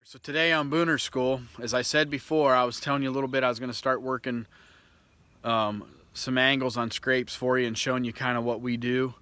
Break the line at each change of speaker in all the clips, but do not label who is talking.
So today on Booner School, as I said before, I was telling you a little bit, I was going to start working some angles on scrapes for you and showing you kind of what we do.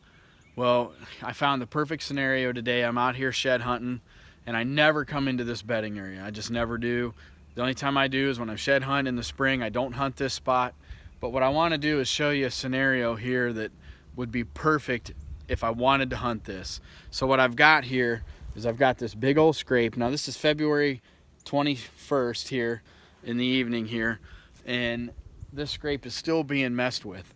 Well, I found the perfect scenario today. I'm out here shed hunting, and I never come into this bedding area. I just never do. The only time I do is when I'm shed hunting in the spring. I don't hunt this spot. But what I want to do is show you a scenario here that would be perfect if I wanted to hunt this. So what I've got here is I've got this big old scrape. Now this is February 21st here in the evening here, and this scrape is still being messed with.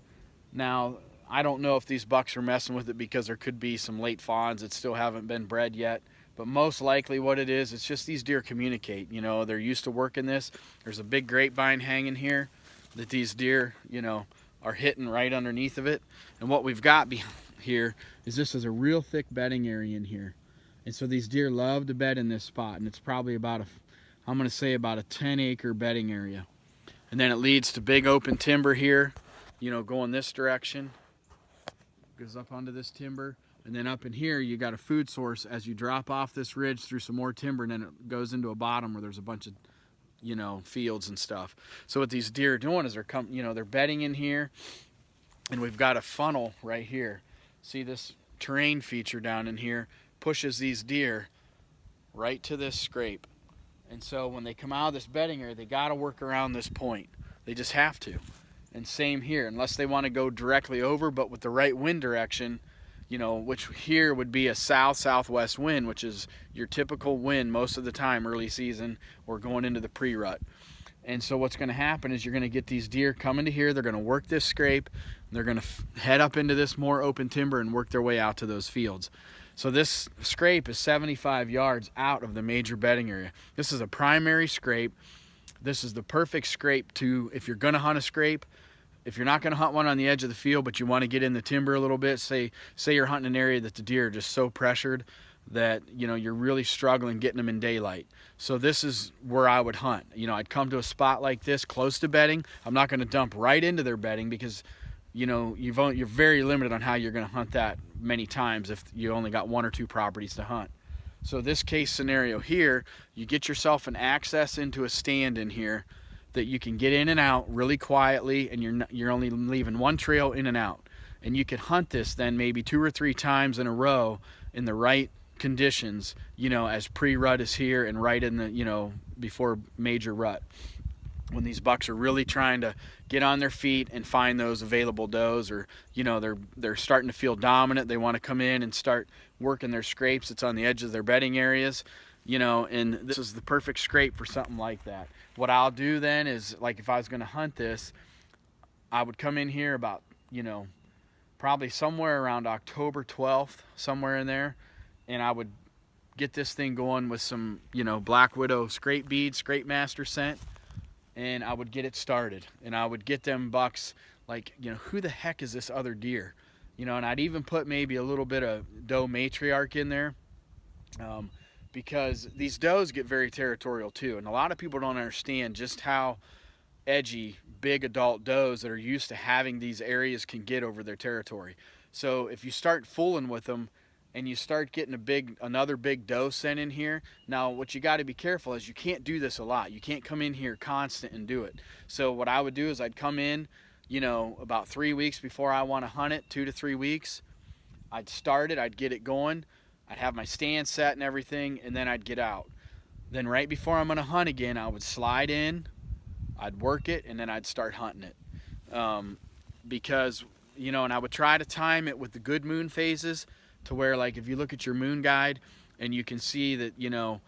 Now I don't know if these bucks are messing with it because there could be some late fawns that still haven't been bred yet, but most likely what it is, it's just these deer communicate. You know, they're used to working this. There's a big grapevine hanging here that these deer, you know, are hitting right underneath of it. And what we've got here is this is a real thick bedding area in here. And so these deer love to bed in this spot, and it's probably about I'm going to say about a 10-acre bedding area. And then it leads to big open timber here, you know, going this direction. Goes up onto this timber, and then up in here you got a food source as you drop off this ridge through some more timber, and then it goes into a bottom where there's a bunch of, you know, fields and stuff. So what these deer are doing is they're bedding in here, and we've got a funnel right here. See this terrain feature down in here pushes these deer right to this scrape. And so when they come out of this bedding area, they got to work around this point. They just have to. And same here, unless they want to go directly over, but with the right wind direction, you know, which here would be a south-southwest wind, which is your typical wind most of the time early season or going into the pre-rut. And so what's going to happen is you're going to get these deer coming to here. They're going to work this scrape. They're going to head up into this more open timber and work their way out to those fields. So this scrape is 75 yards out of the major bedding area. This is a primary scrape. This is the perfect scrape to, if you're going to hunt a scrape, if you're not going to hunt one on the edge of the field, but you want to get in the timber a little bit, say you're hunting an area that the deer are just so pressured that, you know, you're really struggling getting them in daylight. So this is where I would hunt. You know, I'd come to a spot like this close to bedding. I'm not going to dump right into their bedding because, you know, you're very limited on how you're going to hunt that many times if you only got one or two properties to hunt. So this case scenario here, you get yourself an access into a stand in here that you can get in and out really quietly, and you're only leaving one trail in and out. And you can hunt this then maybe 2 or 3 times in a row in the right conditions, you know, as pre-rut is here and right in the, you know, before major rut, when these bucks are really trying to get on their feet and find those available does, or, you know, they're starting to feel dominant. They want to come in and start working their scrapes that's on the edge of their bedding areas, you know, and this is the perfect scrape for something like that. What I'll do then is, like, if I was going to hunt this, I would come in here about, you know, probably somewhere around October 12th, somewhere in there, and I would get this thing going with some, you know, Black Widow scrape beads, scrape master scent, and I would get it started. And I would get them bucks like, you know, who the heck is this other deer? You know, and I'd even put maybe a little bit of doe matriarch in there, because these does get very territorial too. And a lot of people don't understand just how edgy big adult does that are used to having these areas can get over their territory. So if you start fooling with them and you start getting another big doe sent in here, now what you got to be careful is you can't do this a lot. You can't come in here constant and do it. So what I would do is I'd come in, you know, about 3 weeks before I want to hunt it, 2 to 3 weeks. I'd start it, I'd get it going, I'd have my stand set and everything, and then I'd get out. Then right before I'm going to hunt again, I would slide in, I'd work it, and then I'd start hunting it. Because, you know, and I would try to time it with the good moon phases, to where, like, if you look at your moon guide and you can see that, you know,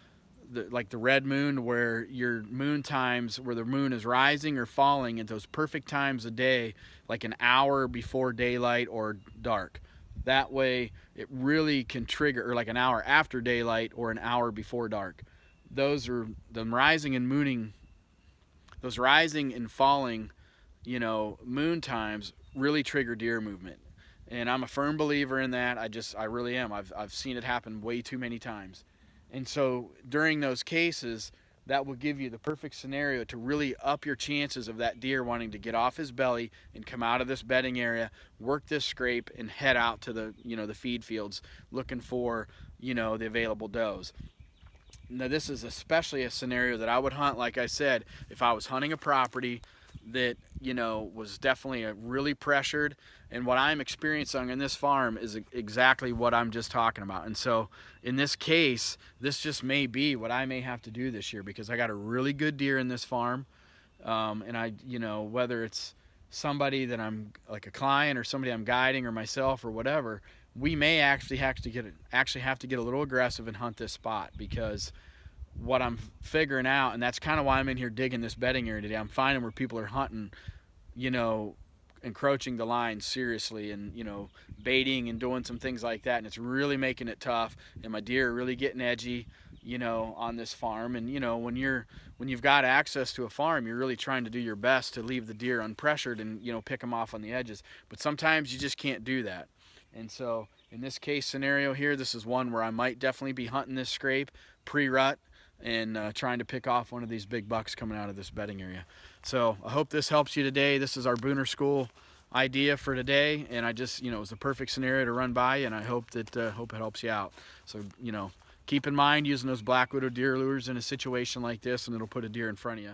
like the red moon, where your moon times where the moon is rising or falling at those perfect times of day, like an hour before daylight or dark. That way it really can trigger, or like an hour after daylight or an hour before dark. Those are the rising and mooning, those rising and falling, you know, moon times really trigger deer movement. And I'm a firm believer in that. I really am. I've seen it happen way too many times. And so during those cases, that will give you the perfect scenario to really up your chances of that deer wanting to get off his belly and come out of this bedding area, work this scrape, and head out to the, you know, the feed fields looking for, you know, the available does. Now this is especially a scenario that I would hunt, like I said, if I was hunting a property that, you know, was definitely a really pressured, and what I'm experiencing in this farm is exactly what I'm just talking about. And so in this case, this just may be what I may have to do this year, because I got a really good deer in this farm. And I, you know, whether it's somebody that I'm like a client or somebody I'm guiding or myself or whatever, we may actually have to get a little aggressive and hunt this spot, because what I'm figuring out, and that's kind of why I'm in here digging this bedding area today, I'm finding where people are hunting, you know, encroaching the line seriously, and, you know, baiting and doing some things like that, and it's really making it tough, and my deer are really getting edgy, you know, on this farm. And, you know, when you've got access to a farm, you're really trying to do your best to leave the deer unpressured and, you know, pick them off on the edges, but sometimes you just can't do that. And so in this case scenario here, this is one where I might definitely be hunting this scrape pre-rut and trying to pick off one of these big bucks coming out of this bedding area. So I hope this helps you today. This is our Booner School idea for today, and I just, you know, it was the perfect scenario to run by, and I hope that hope it helps you out. So, you know, keep in mind using those black widow deer lures in a situation like this, and it'll put a deer in front of you.